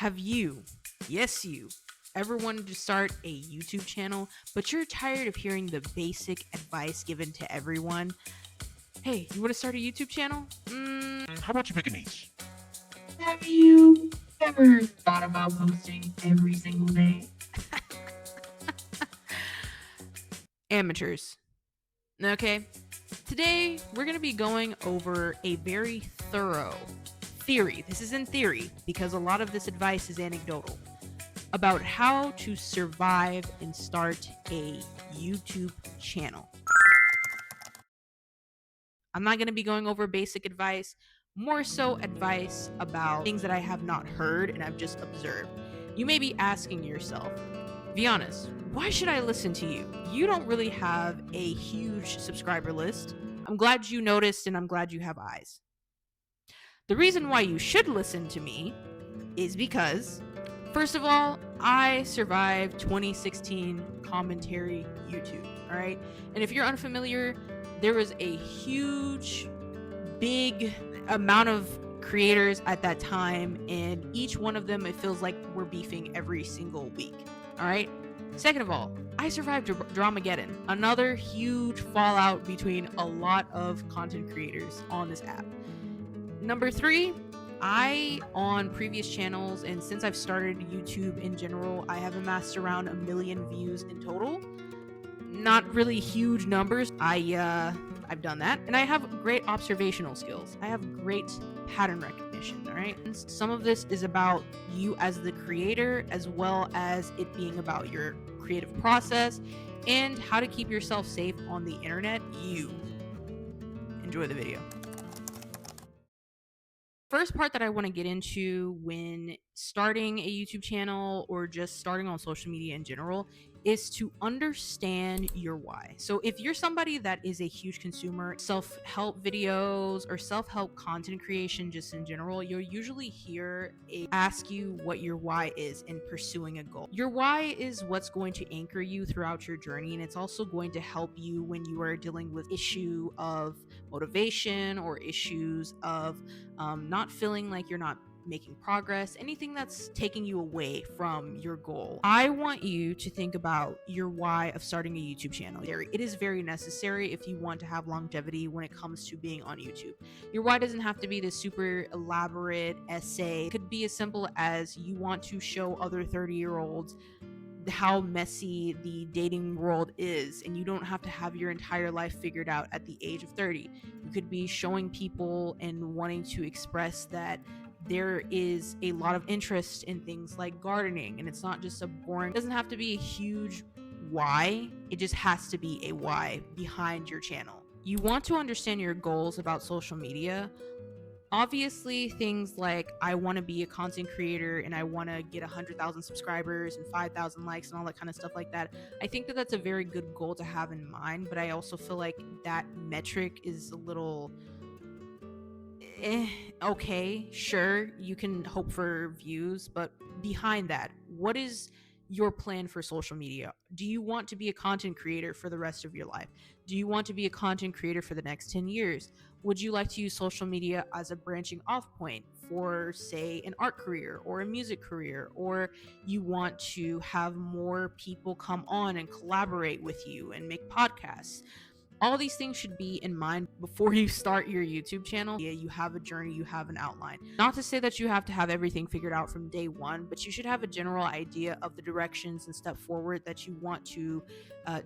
Have you, yes you, ever wanted to start a YouTube channel, but you're tired of hearing the basic advice given to everyone? Hey, you want to start a YouTube channel? How about you pick a niche? Have you ever thought about posting every single day? Amateurs. Okay, today we're going to be going over a very thorough theory. This is in theory because a lot of this advice is anecdotal about how to survive and start a YouTube channel. I'm not going to be going over basic advice, more so advice about things that I have not heard and I've just observed. You may be asking yourself, Vianas, why should I listen to you? You don't really have a huge subscriber list. I'm glad you noticed and I'm glad you have eyes. The reason why you should listen to me is because, first of all, I survived 2016 commentary YouTube, all right? And if you're unfamiliar, there was a huge, big amount of creators at that time, and each one of them, it feels like we're beefing every single week, all right? Second of all, I survived Dramageddon, another huge fallout between a lot of content creators on this app. Number 3, I, on previous channels, and since I've started YouTube in general, I have amassed around 1 million views in total. Not really huge numbers. I've done that, and I have great observational skills. I have great pattern recognition, all right? And some of this is about you as the creator, as well as it being about your creative process and how to keep yourself safe on the internet. You enjoy the video. First part that I want to get into when starting a YouTube channel or just starting on social media in general is to understand your why. So if you're somebody that is a huge consumer, self-help videos or self-help content creation just in general, you'll usually hear ask you what your why is in pursuing a goal. Your why is what's going to anchor you throughout your journey, and it's also going to help you when you are dealing with issue of motivation or issues of not feeling like you're not making progress, anything that's taking you away from your goal. I want you to think about your why of starting a YouTube channel. It is very necessary if you want to have longevity when it comes to being on YouTube. Your why doesn't have to be this super elaborate essay. It could be as simple as you want to show other 30-year-olds how messy the dating world is, and you don't have to have your entire life figured out at the age of 30. You could be showing people and wanting to express that there is a lot of interest in things like gardening, and it's not just a boring, it doesn't have to be a huge why, it just has to be a why behind your channel. You want to understand your goals about social media. Obviously, things like I want to be a content creator and I want to get 100,000 subscribers and 5,000 likes and all that kind of stuff like that. I think that that's a very good goal to have in mind, but I also feel like that metric is a little okay, sure, you can hope for views, but behind that, what is your plan for social media? Do you want to be a content creator for the rest of your life? Do you want to be a content creator for the next 10 years? Would you like to use social media as a branching off point for, say, an art career or a music career? Or you want to have more people come on and collaborate with you and make podcasts? All these things should be in mind before you start your YouTube channel. Yeah, you have a journey, you have an outline. Not to say that you have to have everything figured out from day one, but you should have a general idea of the directions and step forward that you want to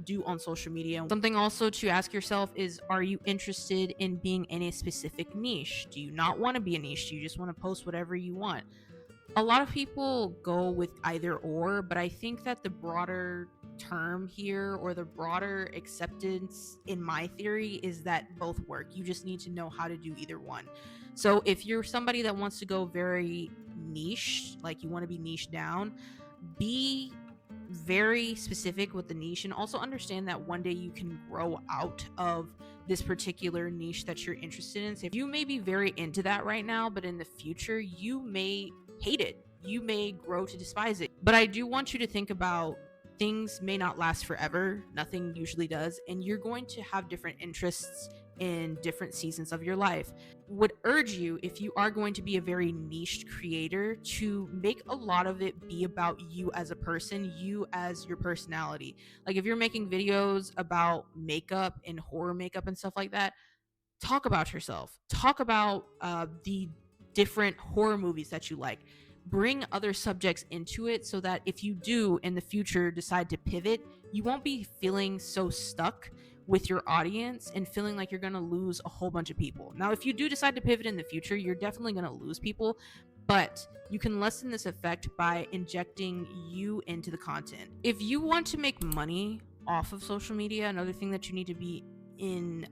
do on social media. Something also to ask yourself is, are you interested in being in a specific niche? Do you not want to be a niche? Do you just want to post whatever you want? A lot of people go with either or, but I think that the broader term here, or the broader acceptance in my theory, is that both work. You just need to know how to do either one. So if you're somebody that wants to go very niche, like you want to be niche down, be very specific with the niche, and also understand that one day you can grow out of this particular niche that you're interested in. So if you may be very into that right now, but in the future you may hate it, you may grow to despise it. But I do want you to think about things may not last forever. Nothing usually does, and you're going to have different interests in different seasons of your life. Would urge you, if you are going to be a very niche creator, to make a lot of it be about you as a person, you as your personality. Like if you're making videos about makeup and horror makeup and stuff like that, talk about yourself, talk about the different horror movies that you like, bring other subjects into it, so that if you do in the future decide to pivot, you won't be feeling so stuck with your audience and feeling like you're going to lose a whole bunch of people. Now if you do decide to pivot in the future, you're definitely going to lose people, but you can lessen this effect by injecting you into the content. If you want to make money off of social media, another thing that you need to be in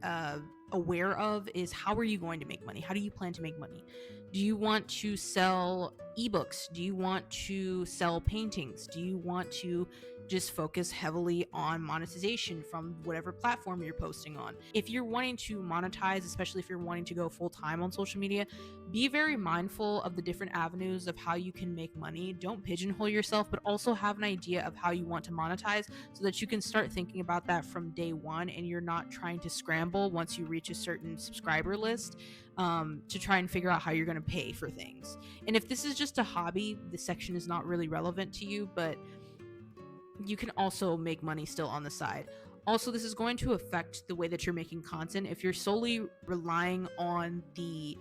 aware of is, how are you going to make money? How do you plan to make money? Do you want to sell ebooks? Do you want to sell paintings? Do you want to just focus heavily on monetization from whatever platform you're posting on? If you're wanting to monetize, especially if you're wanting to go full time on social media, be very mindful of the different avenues of how you can make money. Don't pigeonhole yourself, but also have an idea of how you want to monetize, so that you can start thinking about that from day one, and you're not trying to scramble once you reach a certain subscriber list to try and figure out how you're going to pay for things. And if this is just a hobby, this section is not really relevant to you, but you can also make money still on the side. Also, this is going to affect the way that you're making content. If you're solely relying on the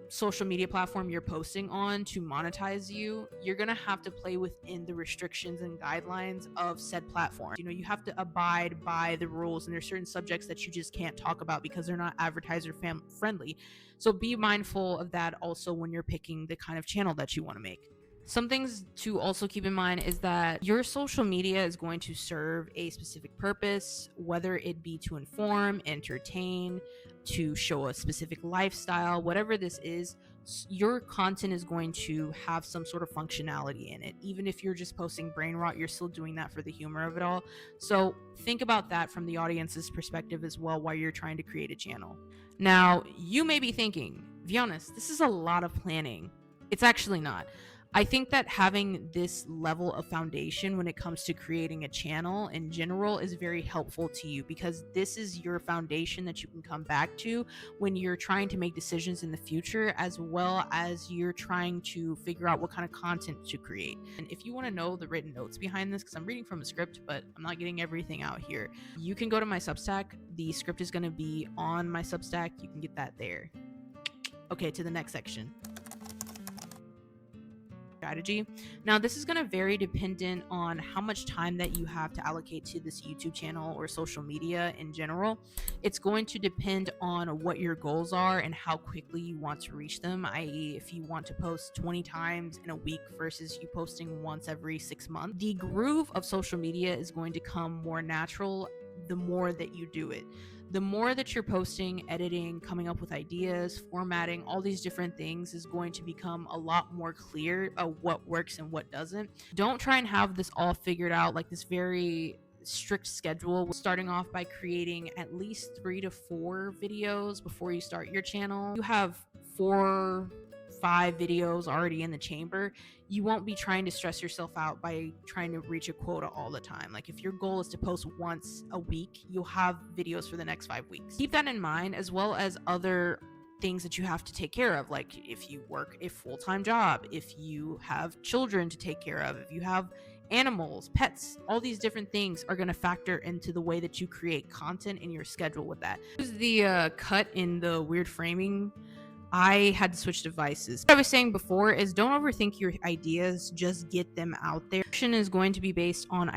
social media platform you're posting on to monetize you, you're going to have to play within the restrictions and guidelines of said platform. You know, you have to abide by the rules, and there's certain subjects that you just can't talk about because they're not advertiser friendly. So be mindful of that also when you're picking the kind of channel that you want to make. Some things to also keep in mind is that your social media is going to serve a specific purpose, whether it be to inform, entertain, to show a specific lifestyle, whatever this is. Your content is going to have some sort of functionality in it. Even if you're just posting brain rot, you're still doing that for the humor of it all. So think about that from the audience's perspective as well while you're trying to create a channel. Now, you may be thinking, Vianas, this is a lot of planning. It's actually not. I think that having this level of foundation when it comes to creating a channel in general is very helpful to you, because this is your foundation that you can come back to when you're trying to make decisions in the future, as well as you're trying to figure out what kind of content to create. And if you want to know the written notes behind this, because I'm reading from a script, but I'm not getting everything out here, you can go to my Substack. The script is going to be on my Substack. You can get that there. Okay, to the next section. Strategy. Now, this is going to vary dependent on how much time that you have to allocate to this YouTube channel or social media in general. It's going to depend on what your goals are and how quickly you want to reach them, i.e. if you want to post 20 times in a week versus you posting once every 6 months. The groove of social media is going to come more natural the more that you do it. The more that you're posting, editing, coming up with ideas, formatting, all these different things is going to become a lot more clear of what works and what doesn't. Don't try and have this all figured out, like this very strict schedule, starting off by creating at least 3 to 4 videos before you start your channel. You have 4-5 videos already in the chamber, you won't be trying to stress yourself out by trying to reach a quota all the time. Like if your goal is to post once a week, you'll have videos for the next 5 weeks. Keep that in mind, as well as other things that you have to take care of, like if you work a full-time job, if you have children to take care of, if you have animals, pets, all these different things are going to factor into the way that you create content in your schedule with that. Use the cut in the weird framing. I had to switch devices. What I was saying before is, don't overthink your ideas, just get them out there. Action is going to be based on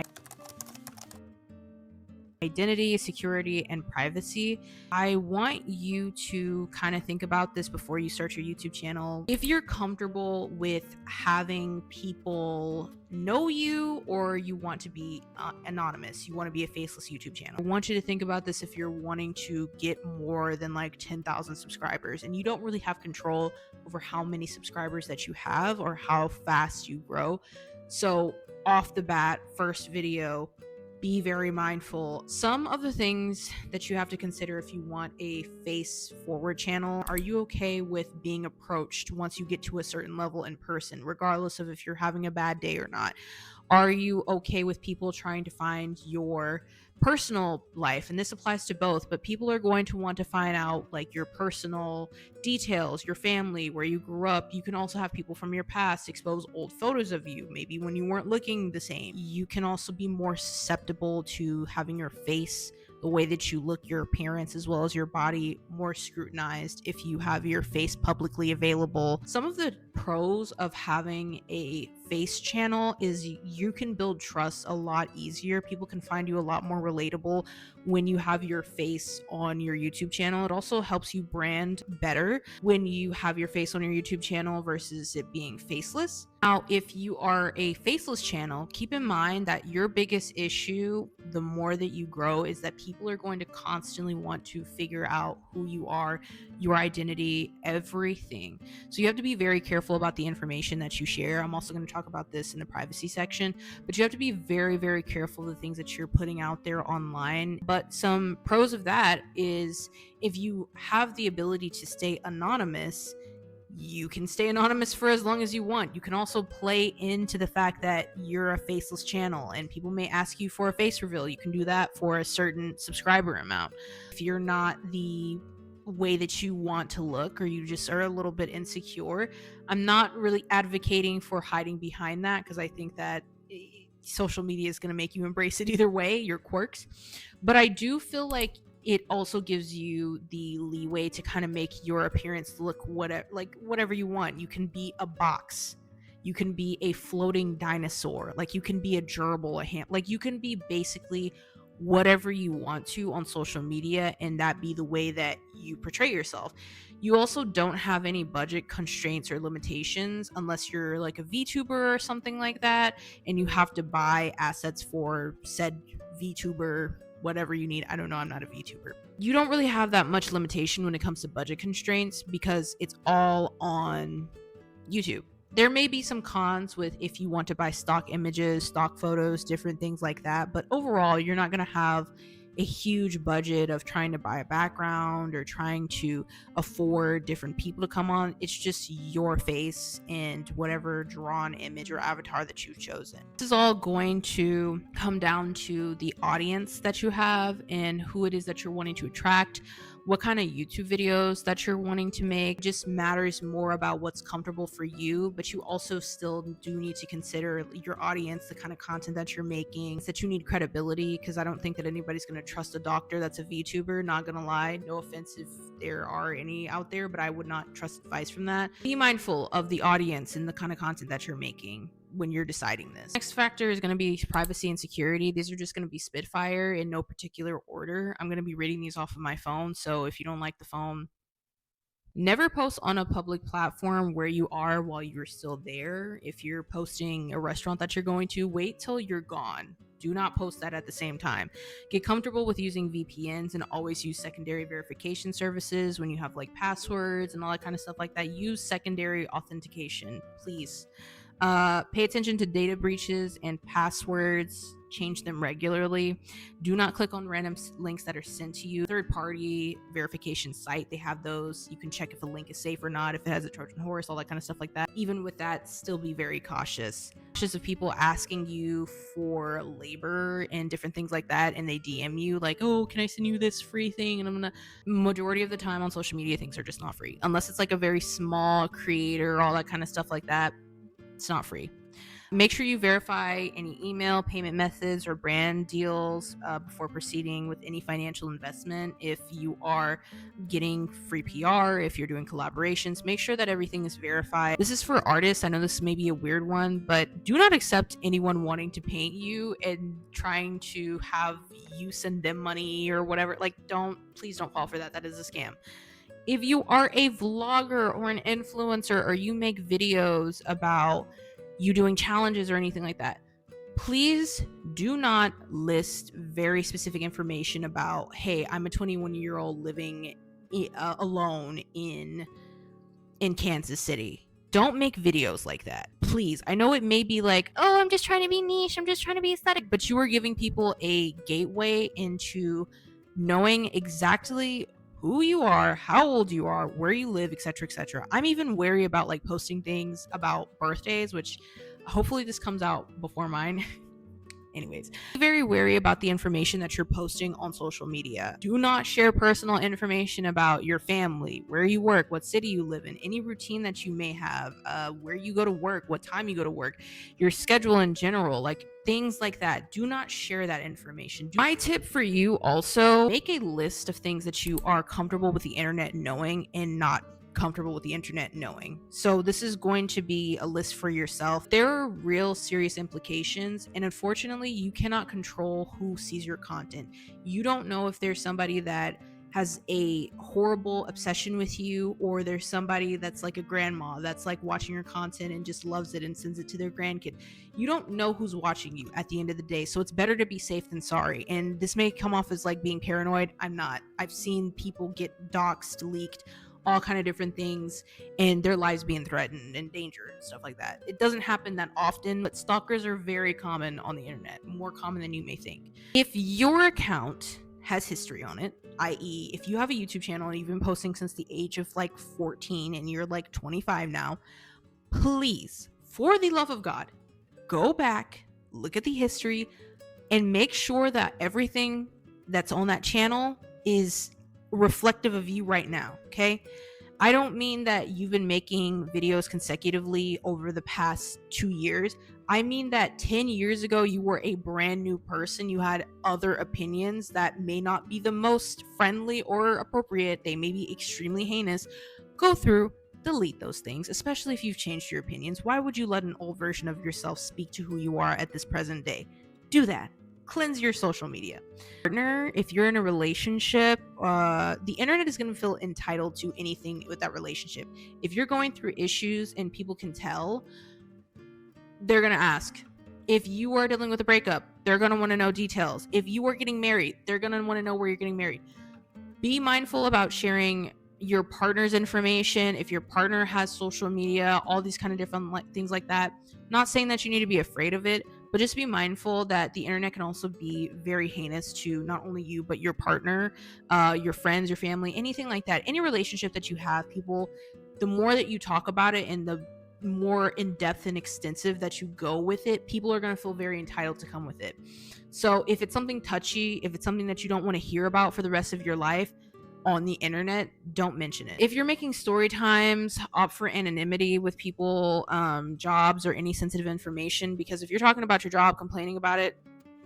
identity, security, and privacy. I want you to kind of think about this before you start your YouTube channel. If you're comfortable with having people know you, or you want to be anonymous, you want to be a faceless YouTube channel, I want you to think about this if you're wanting to get more than like 10,000 subscribers and you don't really have control over how many subscribers that you have or how fast you grow. So off the bat, first video, be very mindful. Some of the things that you have to consider if you want a face forward channel: are you okay with being approached once you get to a certain level in person, regardless of if you're having a bad day or not? Are you okay with people trying to find your personal life, and this applies to both, but people are going to want to find out like your personal details, your family, where you grew up. You can also have people from your past expose old photos of you, maybe when you weren't looking the same. You can also be more susceptible to having your face, the way that you look, your appearance, as well as your body, more scrutinized if you have your face publicly available. Some of the pros of having a face channel is you can build trust a lot easier. People can find you a lot more relatable when you have your face on your YouTube channel. It also helps you brand better when you have your face on your YouTube channel versus it being faceless. Now, if you are a faceless channel, keep in mind that your biggest issue, the more that you grow, is that people are going to constantly want to figure out who you are, your identity, everything. So you have to be very careful about the information that you share. I'm also going to talk about this in the privacy section, but you have to be very, very careful of the things that you're putting out there online. But some pros of that is if you have the ability to stay anonymous, you can stay anonymous for as long as you want. You can also play into the fact that you're a faceless channel and people may ask you for a face reveal. You can do that for a certain subscriber amount. If you're not the way that you want to look, or you just are a little bit insecure, I'm not really advocating for hiding behind that, because I think that social media is going to make you embrace it either way, your quirks. But I do feel like it also gives you the leeway to kind of make your appearance look whatever you want. You can be a box, you can be a floating dinosaur, like you can be a gerbil, a ham, like you can be basically whatever you want to on social media, and that be the way that you portray yourself. You also don't have any budget constraints or limitations unless you're like a VTuber or something like that, and you have to buy assets for said VTuber, whatever you need. I don't know, I'm not a VTuber. You don't really have that much limitation when it comes to budget constraints because it's all on YouTube. There may be some cons with if you want to buy stock images, stock photos, different things like that, but overall you're not going to have a huge budget of trying to buy a background or trying to afford different people to come on. It's just your face and whatever drawn image or avatar that you've chosen. This is all going to come down to the audience that you have and who it is that you're wanting to attract, what kind of YouTube videos that you're wanting to make. It just matters more about what's comfortable for you, but you also still do need to consider your audience, the kind of content that you're making, that you need credibility, because I don't think that anybody's going to trust a doctor that's a VTuber, not gonna lie. No offense if there are any out there, but I would not trust advice from that. Be mindful of the audience and the kind of content that you're making when you're deciding this. Next factor is going to be privacy and security. These are just going to be spitfire in no particular order. I'm going to be reading these off of my phone, so if you don't like the phone, never post on a public platform where you are while you're still there. If you're posting a restaurant that you're going to, wait till you're gone. Do not post that at the same time. Get comfortable with using VPNs and always use secondary verification services when you have like passwords and all that kind of stuff like that. Use secondary authentication, please. Pay attention to data breaches and passwords. Change them regularly. Do not click on random links that are sent to you. Third-party verification site, they have those. You can check if a link is safe or not, if it has a Trojan horse, all that kind of stuff like that. Even with that, still be very cautious. Cautious of people asking you for labor and different things like that, and they DM you like, oh, can I send you this free thing? And majority of the time on social media, things are just not free. Unless it's like a very small creator, all that kind of stuff like that, it's not free. Make sure you verify any email, payment methods, or brand deals before proceeding with any financial investment. If you are getting free PR, if you're doing collaborations, make sure that everything is verified. This is for artists. I know this may be a weird one, but do not accept anyone wanting to paint you and trying to have you send them money or whatever. Like, please don't fall for that. That is a scam. If you are a vlogger or an influencer, or you make videos about you doing challenges or anything like that, please do not list very specific information about, hey, I'm a 21-year-old living alone in Kansas City. Don't make videos like that, please. I know it may be like, oh, I'm just trying to be niche, I'm just trying to be aesthetic, but you are giving people a gateway into knowing exactly who you are, how old you are, where you live, etc., etc. I'm even wary about like posting things about birthdays, which hopefully this comes out before mine. Anyways, be very wary about the information that you're posting on social media. Do not share personal information about your family, where you work, what city you live in, any routine that you may have, where you go to work, what time you go to work, your schedule in general, like things like that. Do not share that information. My tip for you also, make a list of things that you are comfortable with the internet knowing and not comfortable with the internet knowing. So this is going to be a list for yourself. There are real serious implications, and unfortunately you cannot control who sees your content. You don't know if there's somebody that has a horrible obsession with you, or there's somebody that's like a grandma that's like watching your content and just loves it and sends it to their grandkid. You don't know who's watching you at the end of the day, so it's better to be safe than sorry. And this may come off as like being paranoid. I'm not. I've seen people get doxxed, leaked, all kind of different things, and their lives being threatened and danger and stuff like that. It doesn't happen that often, but stalkers are very common on the internet, more common than you may think. If your account has history on it, i.e. if you have a YouTube channel and you've been posting since the age of like 14 and you're like 25 now, please, for the love of God, go back, look at the history, and make sure that everything that's on that channel is reflective of you right now. Okay, I don't mean that you've been making videos consecutively over the past 2 years. I mean that 10 years ago you were a brand new person. You had other opinions that may not be the most friendly or appropriate. They may be extremely heinous. Go through, delete those things, especially if you've changed your opinions. Why would you let an old version of yourself speak to who you are at this present day? Do that. Cleanse your social media. Partner, if you're in a relationship, the internet is going to feel entitled to anything with that relationship. If you're going through issues and people can tell, they're going to ask. If you are dealing with a breakup, they're going to want to know details. If you are getting married, they're going to want to know where you're getting married. Be mindful about sharing your partner's information. If your partner has social media, all these kind of different things like that. Not saying that you need to be afraid of it, but just be mindful that the internet can also be very heinous to not only you, but your partner, your friends, your family, anything like that. Any relationship that you have, people, the more that you talk about it and the more in-depth and extensive that you go with it, people are going to feel very entitled to come with it. So if it's something touchy, if it's something that you don't want to hear about for the rest of your life on the internet, don't mention it. If you're making story times, opt for anonymity with people, jobs, or any sensitive information, because if you're talking about your job, complaining about it,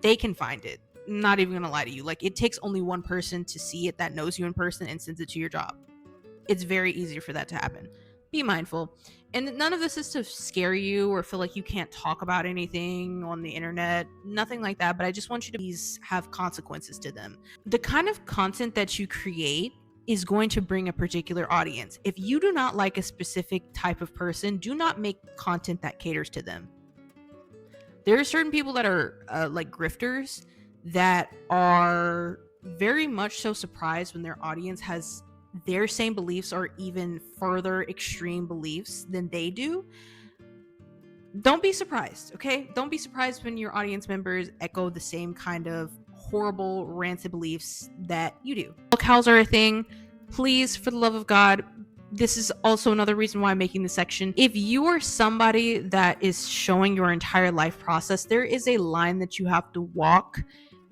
they can find it. Not even gonna lie to you. Like, it takes only one person to see it that knows you in person and sends it to your job. It's very easy for that to happen. Be mindful. And none of this is to scare you or feel like you can't talk about anything on the internet. Nothing like that. But I just want you to please have consequences to them. The kind of content that you create is going to bring a particular audience. If you do not like a specific type of person, do not make content that caters to them. There are certain people that are like grifters that are very much so surprised when their audience has their same beliefs or even further extreme beliefs than they do. Don't be surprised, okay? Don't be surprised when your audience members echo the same kind of horrible, rancid beliefs that you do. Cows are a thing. Please, for the love of God, this is also another reason why I'm making this section. If you are somebody that is showing your entire life process, there is a line that you have to walk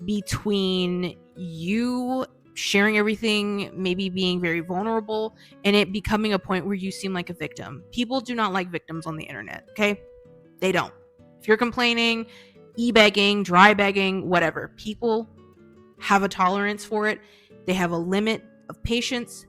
between you sharing everything, maybe being very vulnerable, and it becoming a point where you seem like a victim. People do not like victims on the internet, okay? They don't. If you're complaining, e-begging, dry begging, whatever, people have a tolerance for it. They have a limit of patience.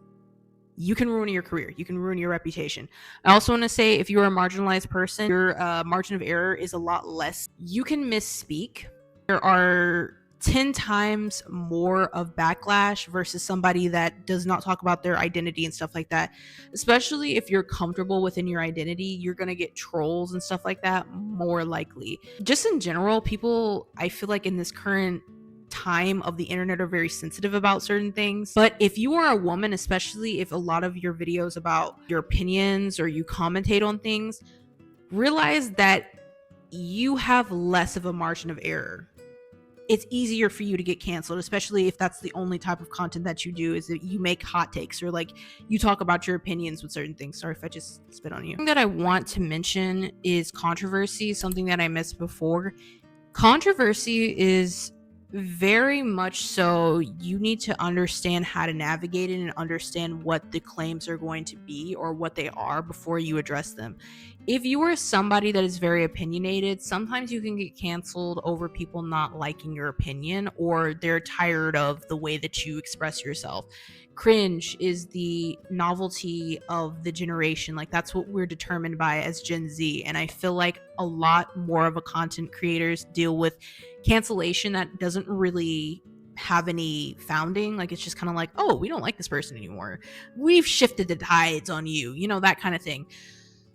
You can ruin your career. You can ruin your reputation. I also want to say, if you're a marginalized person, your margin of error is a lot less. You can misspeak. There are 10 times more of backlash versus somebody that does not talk about their identity and stuff like that. Especially if you're comfortable within your identity, you're going to get trolls and stuff like that more likely. Just in general, people, I feel like in this current time of the internet, are very sensitive about certain things. But if you are a woman, especially if a lot of your videos about your opinions or you commentate on things, realize that you have less of a margin of error. It's easier for you to get canceled, especially if that's the only type of content that you do, is that you make hot takes or like you talk about your opinions with certain things. Sorry if I just spit on you. Something that I want to mention is controversy, something that I missed before. Controversy is very much so, you need to understand how to navigate it and understand what the claims are going to be or what they are before you address them. If you are somebody that is very opinionated, sometimes you can get canceled over people not liking your opinion, or they're tired of the way that you express yourself. Cringe is the novelty of the generation. Like, that's what we're determined by as Gen Z. And I feel like a lot more of a content creators deal with cancellation that doesn't really have any founding. Like, it's just kind of like, oh, we don't like this person anymore, we've shifted the tides on you, that kind of thing.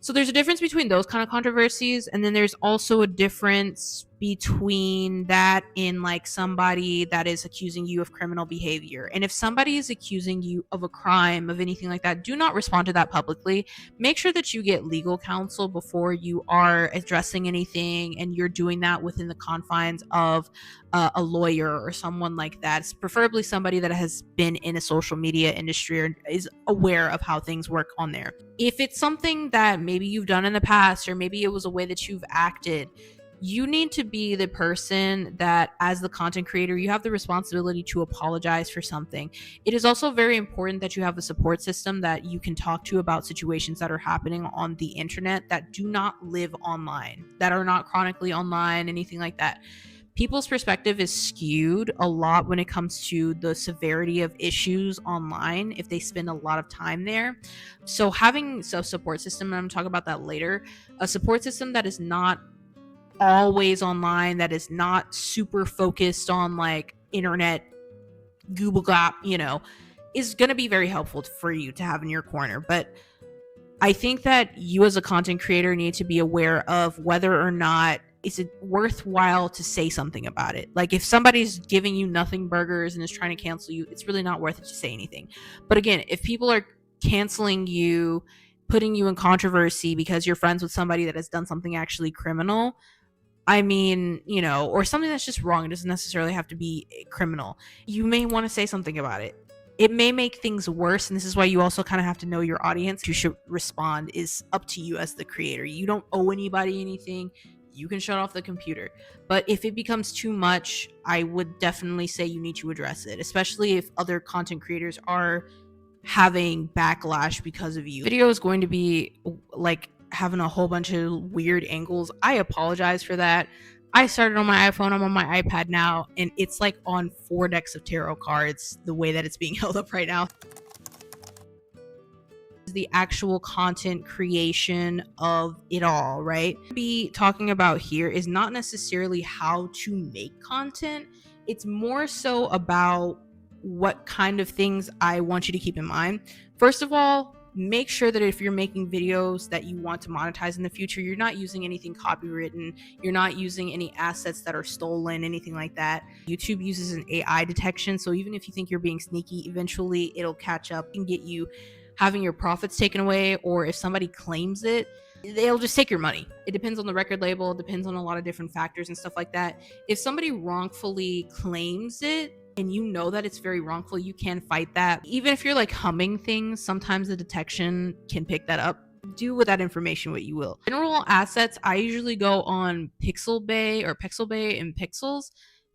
So there's a difference between those kind of controversies, and then there's also a difference between that in like somebody that is accusing you of criminal behavior. And if somebody is accusing you of a crime, of anything like that, do not respond to that publicly. Make sure that you get legal counsel before you are addressing anything, and you're doing that within the confines of a lawyer or someone like that. It's preferably somebody that has been in a social media industry or is aware of how things work on there. If it's something that maybe you've done in the past, or maybe it was a way that you've acted, you need to be the person that, as the content creator, you have the responsibility to apologize for something. It is also very important that you have a support system that you can talk to about situations that are happening on the internet that do not live online, that are not chronically online, anything like that. People's perspective is skewed a lot when it comes to the severity of issues online if they spend a lot of time there. So having a support system, and I'm going to talk about that later, a support system that is not always online, that is not super focused on like internet Google Gap, is going to be very helpful for you to have in your corner. But I think that you as a content creator need to be aware of whether or not is it worthwhile to say something about it. Like, if somebody's giving you nothing burgers and is trying to cancel you, it's really not worth it to say anything. But again, if people are canceling you, putting you in controversy because you're friends with somebody that has done something actually criminal, or something that's just wrong, it doesn't necessarily have to be criminal, you may want to say something about it. It may make things worse, and this is why you also kind of have to know your audience. You should respond is up to you as the creator. You don't owe anybody anything. You can shut off the computer. But if it becomes too much, I would definitely say you need to address it, especially if other content creators are having backlash because of you. Video is going to be like having a whole bunch of weird angles. I apologize for that. I started on my iPhone. I'm on my iPad now, and it's like on 4 decks of tarot cards the way that it's being held up right now. The actual content creation of it all, right? Be talking about here is not necessarily how to make content. It's more so about what kind of things I want you to keep in mind. First of all, make sure that if you're making videos that you want to monetize in the future, you're not using anything copywritten, you're not using any assets that are stolen, anything like that. YouTube uses an AI detection, so even if you think you're being sneaky, eventually it'll catch up and get you having your profits taken away, or if somebody claims it, they'll just take your money. It depends on the record label, it depends on a lot of different factors and stuff like that. If somebody wrongfully claims it, and you know that it's very wrongful, you can fight that. Even if you're like humming things, sometimes the detection can pick that up. Do with that information what you will. General assets, I usually go on Pixelbay and Pixels.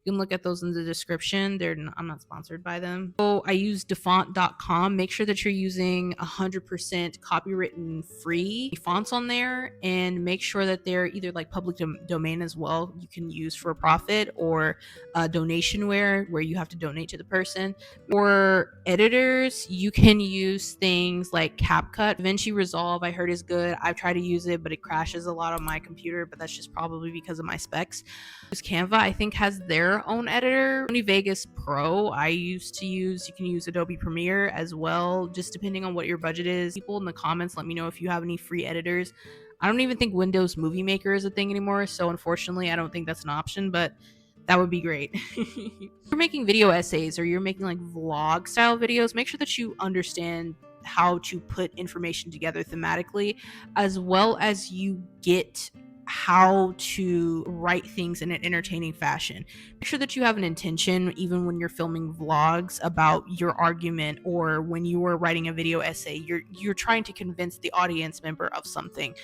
You can look at those in the description. I'm not sponsored by them. So I use defont.com. Make sure that you're using 100% copywritten free fonts on there, and make sure that they're either like public domain as well. You can use for profit, or donationware where you have to donate to the person. Or editors, you can use things like CapCut. DaVinci Resolve I heard is good. I've tried to use it, but it crashes a lot on my computer, but that's just probably because of my specs. Canva, I think, has their own editor. Sony Vegas Pro I used to use. You can use Adobe Premiere as well, just depending on what your budget is. People in the comments, let me know if you have any free editors. I don't even think Windows Movie Maker is a thing anymore, so unfortunately I don't think that's an option, but that would be great. If you're making video essays, or you're making like vlog style videos, make sure that you understand how to put information together thematically, as well as you get how to write things in an entertaining fashion. Make sure that you have an intention, even when you're filming vlogs, about your argument, or when you are writing a video essay, you're trying to convince the audience member of something.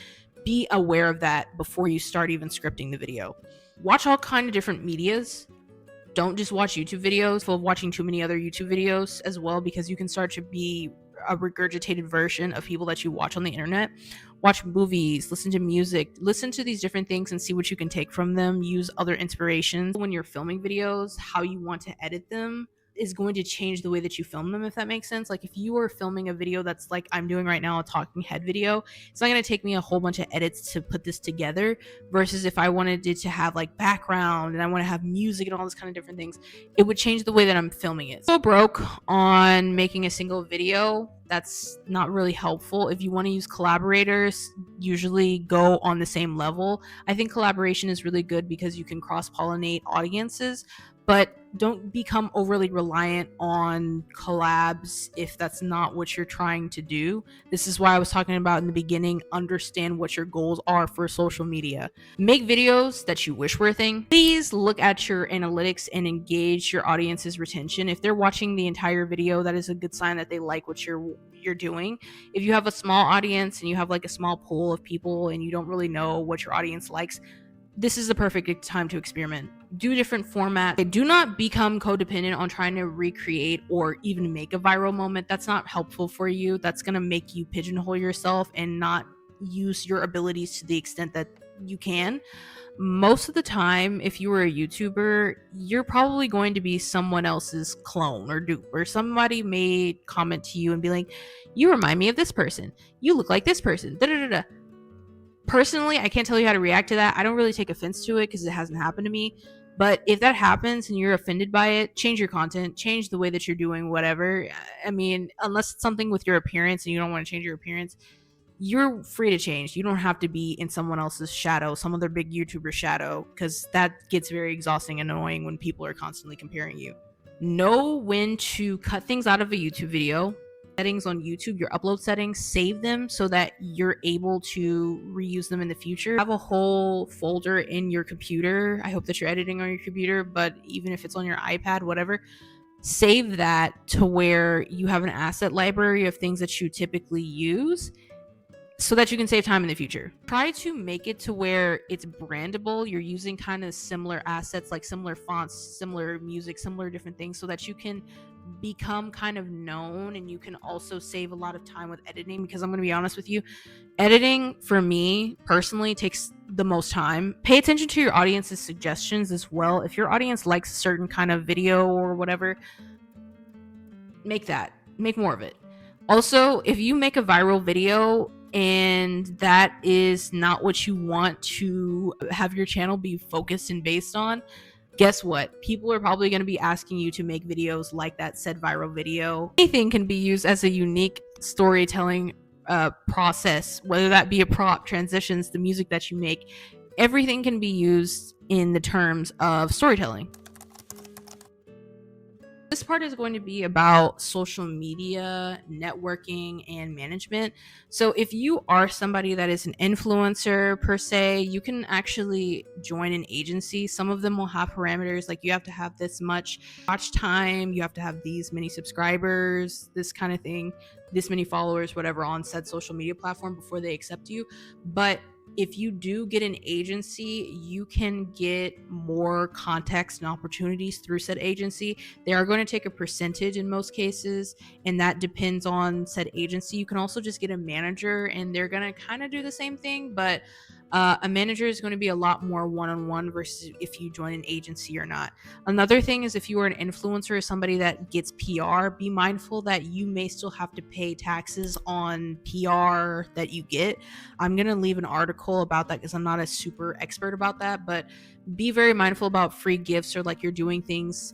be aware of that before you start even scripting the video. Watch all kind of different medias. Don't just watch YouTube videos full of watching too many other YouTube videos as well, because you can start to be a regurgitated version of people that you watch on the internet. Watch movies, listen to music, listen to these different things and see what you can take from them. Use other inspirations. When you're filming videos, how you want to edit them is going to change the way that you film them, if that makes sense. Like if you are filming a video that's like I'm doing right now, a talking head video, it's not going to take me a whole bunch of edits to put this together, versus if I wanted it to have like background and I want to have music and all this kind of different things, it would change the way that I'm filming it. So broke on making a single video, that's not really helpful. If you want to use collaborators, usually go on the same level. I think collaboration is really good because you can cross-pollinate audiences, but don't become overly reliant on collabs if that's not what you're trying to do. This is why I was talking about in the beginning, understand what your goals are for social media. Make videos that you wish were a thing. Please look at your analytics and engage your audience's retention. If they're watching the entire video, that is a good sign that they like what you're doing. If you have a small audience and you have like a small pool of people and you don't really know what your audience likes, this is the perfect time to experiment. Do different formats. Do not become codependent on trying to recreate or even make a viral moment. That's not helpful for you. That's going to make you pigeonhole yourself and not use your abilities to the extent that you can. Most of the time, if you were a YouTuber, you're probably going to be someone else's clone or dupe, or somebody may comment to you and be like, you remind me of this person. You look like this person. Da da da da. Personally, I can't tell you how to react to that. I don't really take offense to it because it hasn't happened to me. But if that happens and you're offended by it, change your content, change the way that you're doing whatever. I mean, unless it's something with your appearance and you don't want to change your appearance, you're free to change. You don't have to be in someone else's shadow, some other big YouTuber shadow, because that gets very exhausting and annoying when people are constantly comparing you. Know when to cut things out of a YouTube video. Settings on YouTube, your upload settings, save them so that you're able to reuse them in the future. Have a whole folder in your computer. I hope that you're editing on your computer, but even if it's on your iPad, whatever, save that to where you have an asset library of things that you typically use so that you can save time in the future. Try to make it to where it's brandable. You're using kind of similar assets, like similar fonts, similar music, similar different things, so that you can become kind of known, and you can also save a lot of time with editing. Because I'm going to be honest with you, editing for me personally takes the most time. Pay attention to your audience's suggestions as well. If your audience likes a certain kind of video or whatever, make more of it. Also, if you make a viral video and that is not what you want to have your channel be focused and based on, guess what? People are probably going to be asking you to make videos like that said viral video. Anything can be used as a unique storytelling process, whether that be a prop, transitions, the music that you make. Everything can be used in the terms of storytelling. This part is going to be about social media, networking, and management. So if you are somebody that is an influencer per se, you can actually join an agency. Some of them will have parameters like you have to have this much watch time, you have to have these many subscribers, this kind of thing, this many followers, whatever, on said social media platform before they accept you. But if you do get an agency, you can get more context and opportunities through said agency. They are going to take a percentage in most cases, and that depends on said agency. You can also just get a manager, and they're going to kind of do the same thing, but a manager is going to be a lot more one-on-one versus if you join an agency or not. Another thing is, if you are an influencer or somebody that gets PR, be mindful that you may still have to pay taxes on PR that you get. I'm going to leave an article about that because I'm not a super expert about that, but be very mindful about free gifts or like you're doing things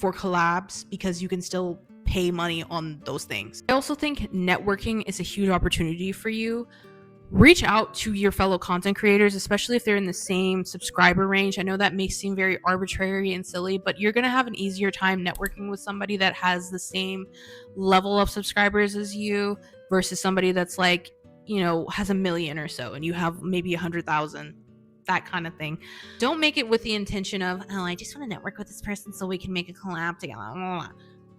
for collabs, because you can still pay money on those things. I also think networking is a huge opportunity for you. Reach out to your fellow content creators, especially if they're in the same subscriber range. I know that may seem very arbitrary and silly, but you're going to have an easier time networking with somebody that has the same level of subscribers as you versus somebody that's like, you know, has 1 million or so and you have maybe 100,000, that kind of thing. Don't make it with the intention of, oh, I just want to network with this person so we can make a collab together.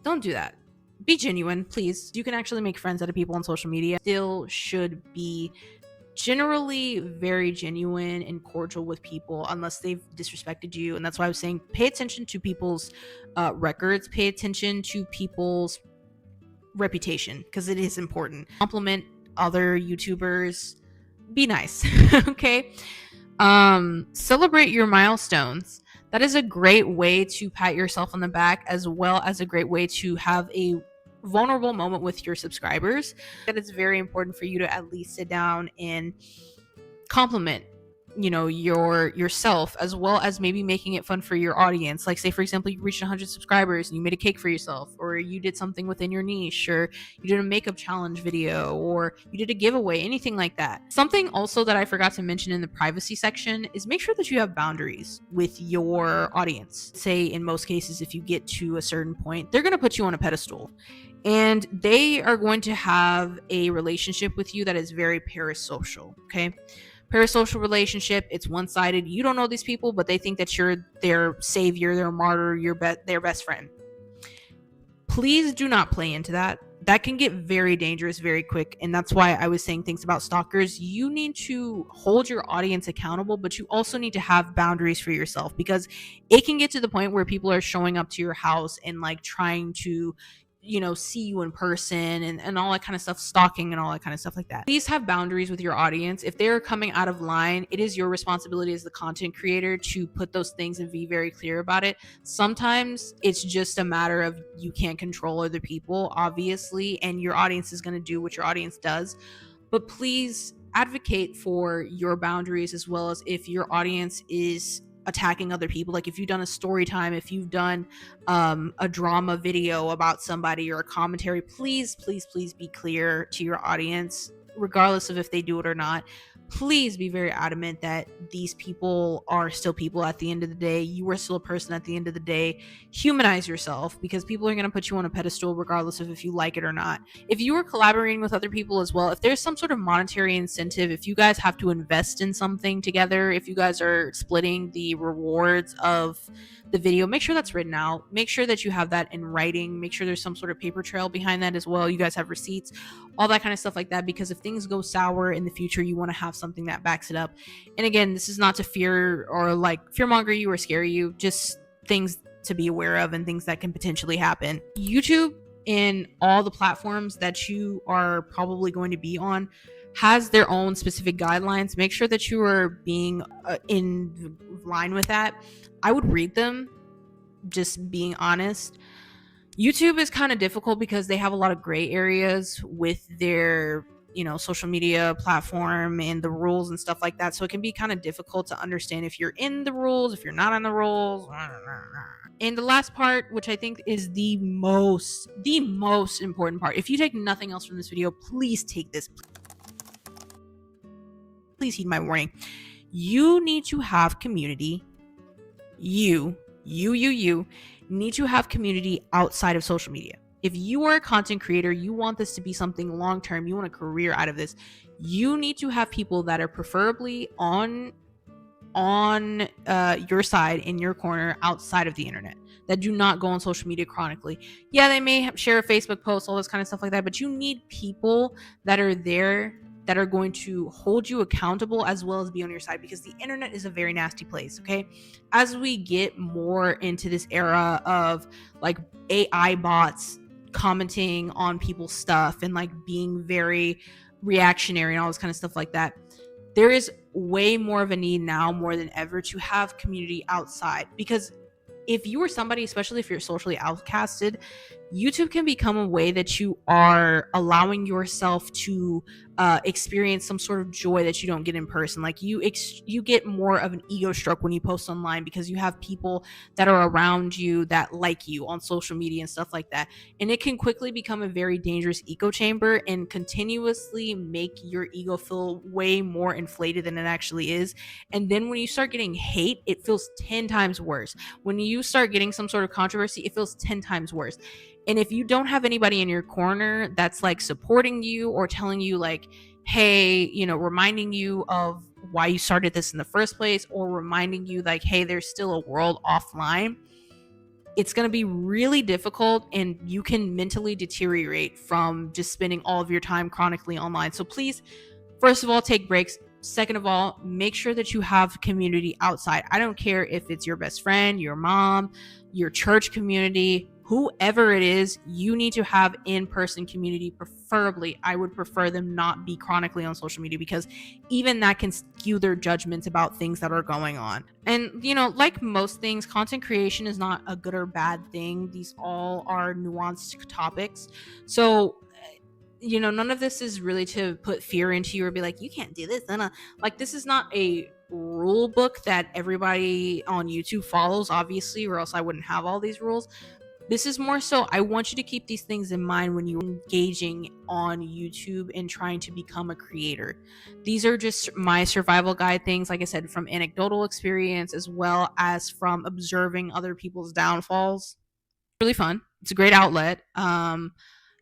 Don't do that. Be genuine, please. You can actually make friends out of people on social media. Still should be generally very genuine and cordial with people unless they've disrespected you. And that's why I was saying pay attention to people's records, pay attention to people's reputation, because it is important. Compliment other YouTubers, be nice. Okay. Celebrate your milestones. That is a great way to pat yourself on the back, as well as a great way to have a vulnerable moment with your subscribers. That it's very important for you to at least sit down and compliment yourself, as well as maybe making it fun for your audience. Like, say for example, you reached 100 subscribers and you made a cake for yourself, or you did something within your niche, or you did a makeup challenge video, or you did a giveaway, anything like that. Something also that I forgot to mention in the privacy section is make sure that you have boundaries with your audience. Say in most cases, if you get to a certain point, they're going to put you on a pedestal and they are going to have a relationship with you that is very parasocial. Okay, parasocial relationship, it's one-sided. You don't know these people, but they think that you're their savior, their martyr, their best friend. Please do not play into that. That can get very dangerous very quick, and that's why I was saying things about stalkers. You need to hold your audience accountable, but you also need to have boundaries for yourself, because it can get to the point where people are showing up to your house and like trying to see you in person and all that kind of stuff, stalking and all that kind of stuff like that. Please have boundaries with your audience. If they're coming out of line, it is your responsibility as the content creator to put those things and be very clear about it. Sometimes it's just a matter of you can't control other people, obviously, and your audience is going to do what your audience does. But please advocate for your boundaries, as well as if your audience is attacking other people. Like if you've done a story time, if you've done a drama video about somebody or a commentary, please be clear to your audience, regardless of if they do it or not. Please be very adamant that these people are still people at the end of the day. You are still a person at the end of the day. Humanize yourself, because people are going to put you on a pedestal regardless of if you like it or not. If you are collaborating with other people as well, if there's some sort of monetary incentive, if you guys have to invest in something together, if you guys are splitting the rewards of the video, make sure that's written out. Make sure that you have that in writing. Make sure there's some sort of paper trail behind that as well. You guys have receipts, all that kind of stuff like that, because if things go sour in the future, you want to have something that backs it up. And again, this is not to fear or like fearmonger you or scare you, just things to be aware of and things that can potentially happen. YouTube and all the platforms that you are probably going to be on has their own specific guidelines. Make sure that you are being in line with that. I would read them, just being honest. YouTube is kind of difficult because they have a lot of gray areas with their social media platform and the rules and stuff like that, so it can be kind of difficult to understand if you're in the rules, if you're not in the rules. And the last part, which I think is the most important part, if you take nothing else from this video, please take this. Please heed my warning. You need to have community. You need to have community outside of social media. If you are a content creator, you want this to be something long term, you want a career out of this, you need to have people that are preferably on your side, in your corner, outside of the internet, that do not go on social media chronically. Yeah, they may share a Facebook post, all this kind of stuff like that, but you need people that are there, that are going to hold you accountable, as well as be on your side, because the internet is a very nasty place. Okay, as we get more into this era of like AI bots commenting on people's stuff and like being very reactionary and all this kind of stuff like that, there is way more of a need now, more than ever, to have community outside. Because if you are somebody, especially if you're socially outcasted, YouTube can become a way that you are allowing yourself to experience some sort of joy that you don't get in person. Like you get more of an ego stroke when you post online, because you have people that are around you that like you on social media and stuff like that. And it can quickly become a very dangerous echo chamber and continuously make your ego feel way more inflated than it actually is. And then when you start getting hate, it feels 10 times worse. When you start getting some sort of controversy, it feels 10 times worse. And if you don't have anybody in your corner that's like supporting you or telling you like, hey, reminding you of why you started this in the first place, or reminding you like, hey, there's still a world offline, it's going to be really difficult, and you can mentally deteriorate from just spending all of your time chronically online. So please First of all, take breaks. Second of all, make sure that you have community outside. I don't care if it's your best friend, your mom, your church community, whoever it is, you need to have in-person community. Preferably, I would prefer them not be chronically on social media, because even that can skew their judgments about things that are going on. And, like most things, content creation is not a good or bad thing. These all are nuanced topics. So, none of this is really to put fear into you or be like, you can't do this. Like, this is not a rule book that everybody on YouTube follows, obviously, or else I wouldn't have all these rules. This is more so, I want you to keep these things in mind when you're engaging on YouTube and trying to become a creator. These are just my survival guide things, like I said, from anecdotal experience as well as from observing other people's downfalls. Really fun. It's a great outlet.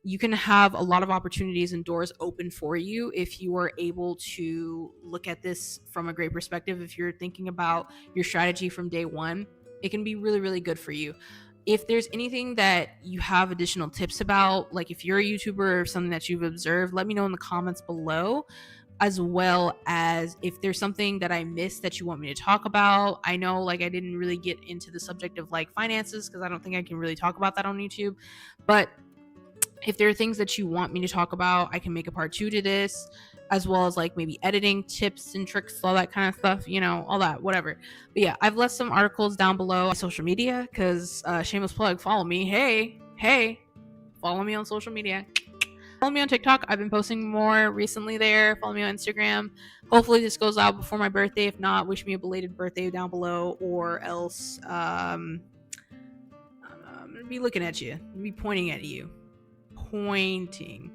You can have a lot of opportunities and doors open for you if you are able to look at this from a great perspective. If you're thinking about your strategy from day one, it can be really, really good for you. If there's anything that you have additional tips about, like if you're a YouTuber or something that you've observed, let me know in the comments below, as well as if there's something that I missed that you want me to talk about. I know, like, I didn't really get into the subject of like finances because I don't think I can really talk about that on YouTube, but if there are things that you want me to talk about, I can make a part 2 to this, as well as like maybe editing tips and tricks, all that kind of stuff, all that, whatever. But yeah, I've left some articles down below on social media, because shameless plug, follow me. Hey, follow me on social media. Follow me on TikTok. I've been posting more recently there. Follow me on Instagram. Hopefully this goes out before my birthday. If not, wish me a belated birthday down below, or else I'm gonna be looking at you. I'm gonna be pointing at you. Pointing.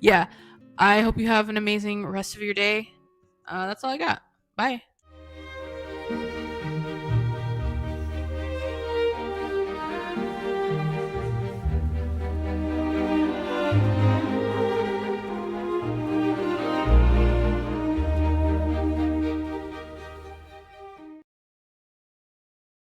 Yeah, I hope you have an amazing rest of your day. That's all I got. Bye.